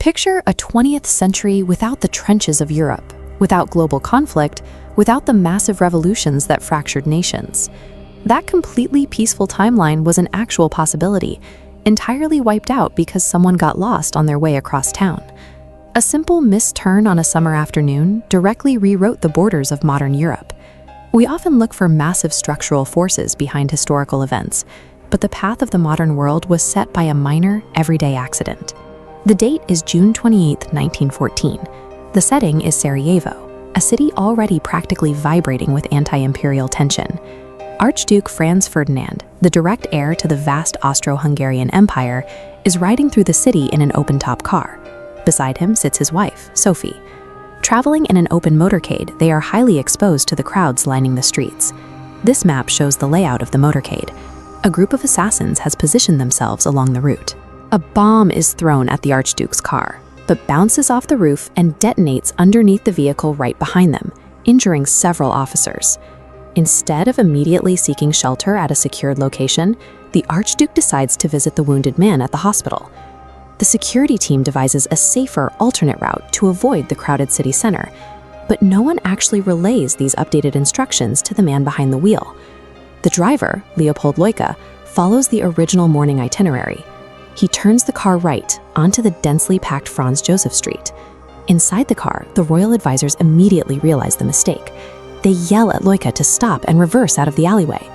Picture a 20th century without the trenches of Europe, without global conflict, without the massive revolutions that fractured nations. That completely peaceful timeline was an actual possibility, entirely wiped out because someone got lost on their way across town. A simple missed turn on a summer afternoon directly rewrote the borders of modern Europe. We often look for massive structural forces behind historical events, but the path of the modern world was set by a minor, everyday accident. The date is June 28, 1914. The setting is Sarajevo, a city already practically vibrating with anti-imperial tension. Archduke Franz Ferdinand, the direct heir to the vast Austro-Hungarian Empire, is riding through the city in an open-top car. Beside him sits his wife, Sophie. Traveling in an open motorcade, they are highly exposed to the crowds lining the streets. This map shows the layout of the motorcade. A group of assassins has positioned themselves along the route. A bomb is thrown at the Archduke's car, but bounces off the roof and detonates underneath the vehicle right behind them, injuring several officers. Instead of immediately seeking shelter at a secured location, the Archduke decides to visit the wounded man at the hospital. The security team devises a safer alternate route to avoid the crowded city center, but no one actually relays these updated instructions to the man behind the wheel. The driver, Leopold Leuke, follows the original morning itinerary. He turns the car right onto the densely packed Franz Joseph Street. Inside the car, the royal advisors immediately realize the mistake. They yell at Leuke to stop and reverse out of the alleyway.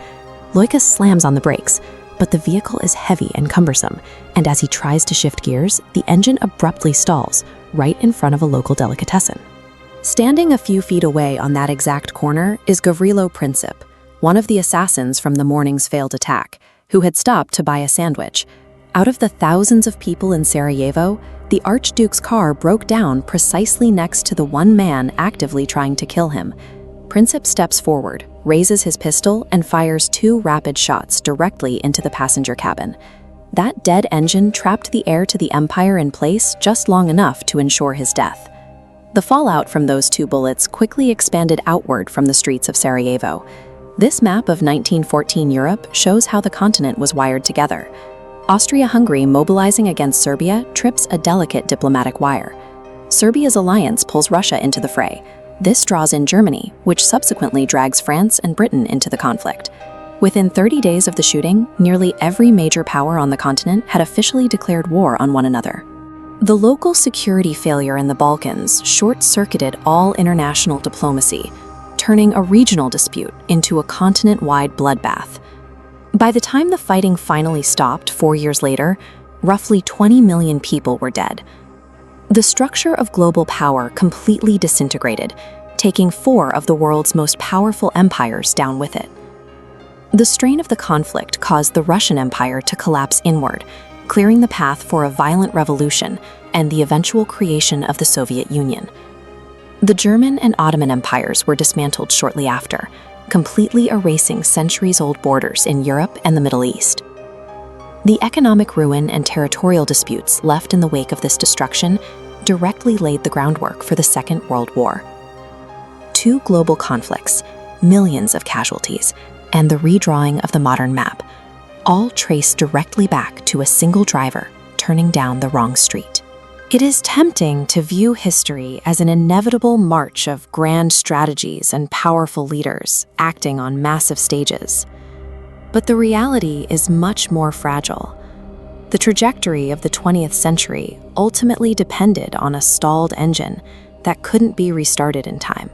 Leuke slams on the brakes, but the vehicle is heavy and cumbersome, and as he tries to shift gears, the engine abruptly stalls, right in front of a local delicatessen. Standing a few feet away on that exact corner is Gavrilo Princip, one of the assassins from the morning's failed attack, who had stopped to buy a sandwich. Out of the thousands of people in Sarajevo, the Archduke's car broke down precisely next to the one man actively trying to kill him. Princip steps forward, raises his pistol, and fires 2 rapid shots directly into the passenger cabin. That dead engine trapped the heir to the empire in place just long enough to ensure his death. The fallout from those 2 bullets quickly expanded outward from the streets of Sarajevo. This map of 1914 Europe shows how the continent was wired together. Austria-Hungary mobilizing against Serbia trips a delicate diplomatic wire. Serbia's alliance pulls Russia into the fray. This draws in Germany, which subsequently drags France and Britain into the conflict. Within 30 days of the shooting, nearly every major power on the continent had officially declared war on one another. The local security failure in the Balkans short-circuited all international diplomacy, turning a regional dispute into a continent-wide bloodbath. By the time the fighting finally stopped 4 years later, roughly 20 million people were dead. The structure of global power completely disintegrated, taking 4 of the world's most powerful empires down with it. The strain of the conflict caused the Russian Empire to collapse inward, clearing the path for a violent revolution and the eventual creation of the Soviet Union. The German and Ottoman empires were dismantled shortly after, completely erasing centuries-old borders in Europe and the Middle East. The economic ruin and territorial disputes left in the wake of this destruction directly laid the groundwork for the Second World War. 2 global conflicts, millions of casualties, and the redrawing of the modern map, all trace directly back to a single driver turning down the wrong street. It is tempting to view history as an inevitable march of grand strategies and powerful leaders acting on massive stages. But the reality is much more fragile. The trajectory of the 20th century ultimately depended on a stalled engine that couldn't be restarted in time.